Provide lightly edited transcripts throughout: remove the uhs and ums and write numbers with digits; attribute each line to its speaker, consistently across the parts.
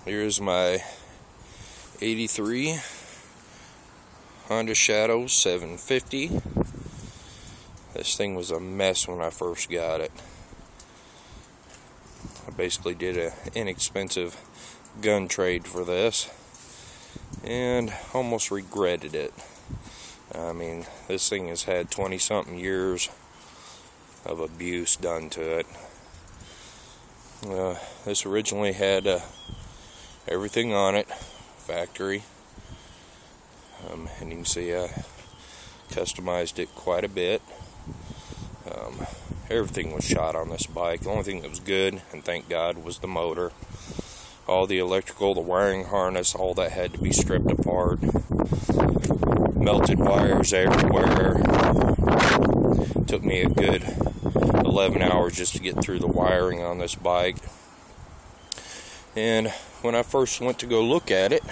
Speaker 1: Here's my 83 Honda Shadow 750. This thing was a mess when I first got it. I basically did an inexpensive gun trade for this and almost regretted it. I mean, this thing has had 20-something years of abuse done to it. This originally had everything on it, factory, and you can see I customized it quite a bit. Everything was shot on this bike. The only thing that was good, and thank God, was the motor. All the electrical, the wiring harness, all that had to be stripped apart. Melted wires everywhere. Took me a good 11 hours just to get through the wiring on this bike. And when I first went to go look at it,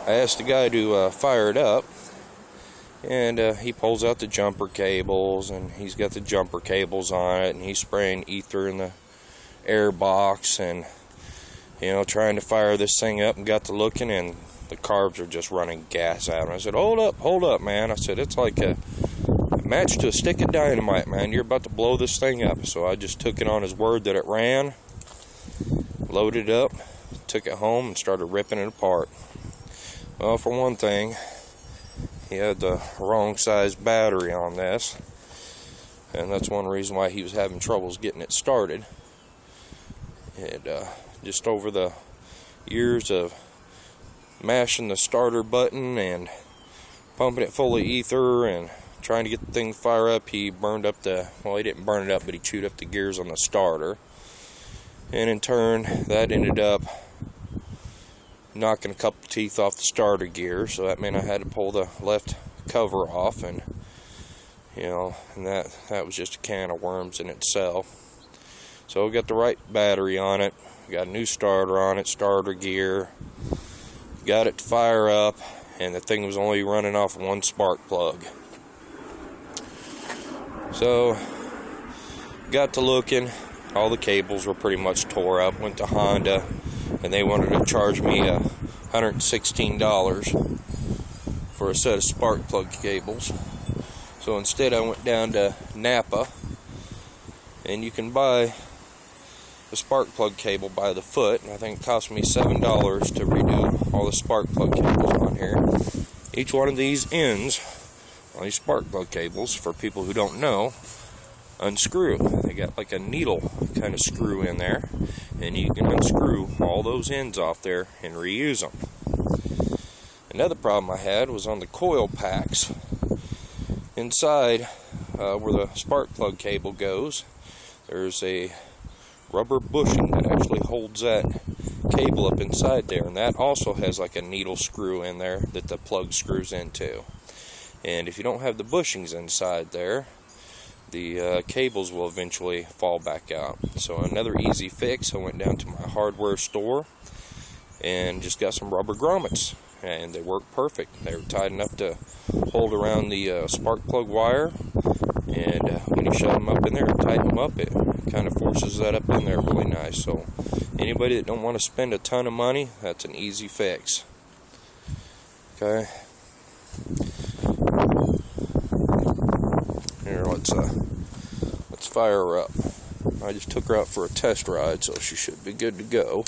Speaker 1: I asked the guy to fire it up, and he pulls out the jumper cables, and he's got the jumper cables on it, and he's spraying ether in the air box, and trying to fire this thing up, and got to looking, and the carbs are just running gas out. And I said, hold up, man. I said, it's like a match to a stick of dynamite, man. You're about to blow this thing up. So I just took it on his word that it ran, loaded it up, took it home, and started ripping it apart. Well, for one thing, he had the wrong size battery on this, and that's one reason why he was having troubles getting it started. And just over the years of mashing the starter button and pumping it full of ether and trying to get the thing to fire up, he burned up he didn't burn it up, but he chewed up the gears on the starter. And in turn, that ended up knocking a couple teeth off the starter gear, so that meant I had to pull the left cover off, and and that was just a can of worms in itself. So we got the right battery on it, got a new starter on it, starter gear, got it to fire up, and the thing was only running off one spark plug. So got to looking, all the cables were pretty much tore up. Went to Honda, and they wanted to charge me $116 for a set of spark plug cables. So instead I went down to Napa, and you can buy the spark plug cable by the foot, and I think it cost me $7 to redo all the spark plug cables on here. Each one of these ends on these spark plug cables, for people who don't know, unscrew. They got like a needle kind of screw in there, and you can unscrew all those ends off there and reuse them. Another problem I had was on the coil packs. Inside where the spark plug cable goes, there's a rubber bushing that actually holds that cable up inside there, and that also has like a needle screw in there that the plug screws into. And if you don't have the bushings inside there, the cables will eventually fall back out. So another easy fix, I went down to my hardware store and just got some rubber grommets, and they work perfect. They were tight enough to hold around the spark plug wire, and when you shove them up in there and tighten them up, it kind of forces that up in there really nice. So anybody that don't want to spend a ton of money, that's an easy fix. Okay. Here, let's fire her up. I just took her out for a test ride, so she should be good to go.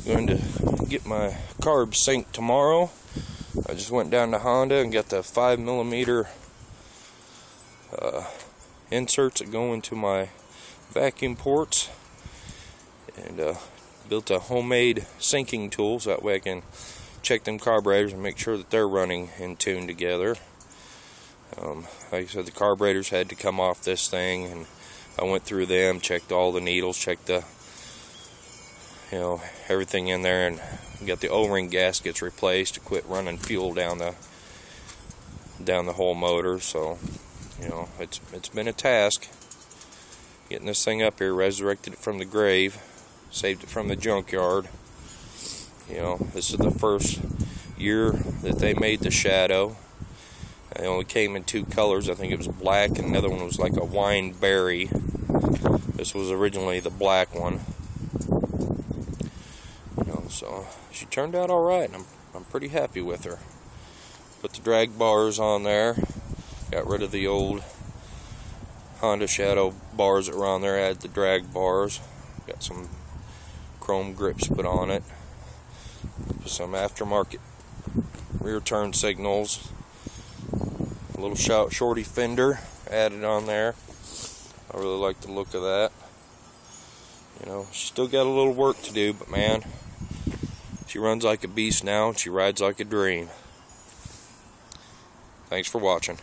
Speaker 1: Going to get my carbs synced tomorrow. I just went down to Honda and got the 5mm inserts that go into my vacuum ports, and built a homemade syncing tool so that way I can check them carburetors and make sure that they're running in tune together. Like I said, the carburetors had to come off this thing, and I went through them, checked all the needles, checked the, everything in there, and got the O-ring gaskets replaced to quit running fuel down the whole motor. So, it's been a task getting this thing up here. Resurrected it from the grave, saved it from the junkyard. This is the first year that they made the Shadow. It only came in 2 colors. I think it was black, and another one was like a wine berry. This was originally the black one. So she turned out all right. I'm pretty happy with her. Put the drag bars on there. Got rid of the old Honda Shadow bars that were on there. Added the drag bars. Got some chrome grips put on it. Put some aftermarket rear turn signals. A little shorty fender added on there. I really like the look of that. She's still got a little work to do, but man, she runs like a beast now, and she rides like a dream. Thanks for watching.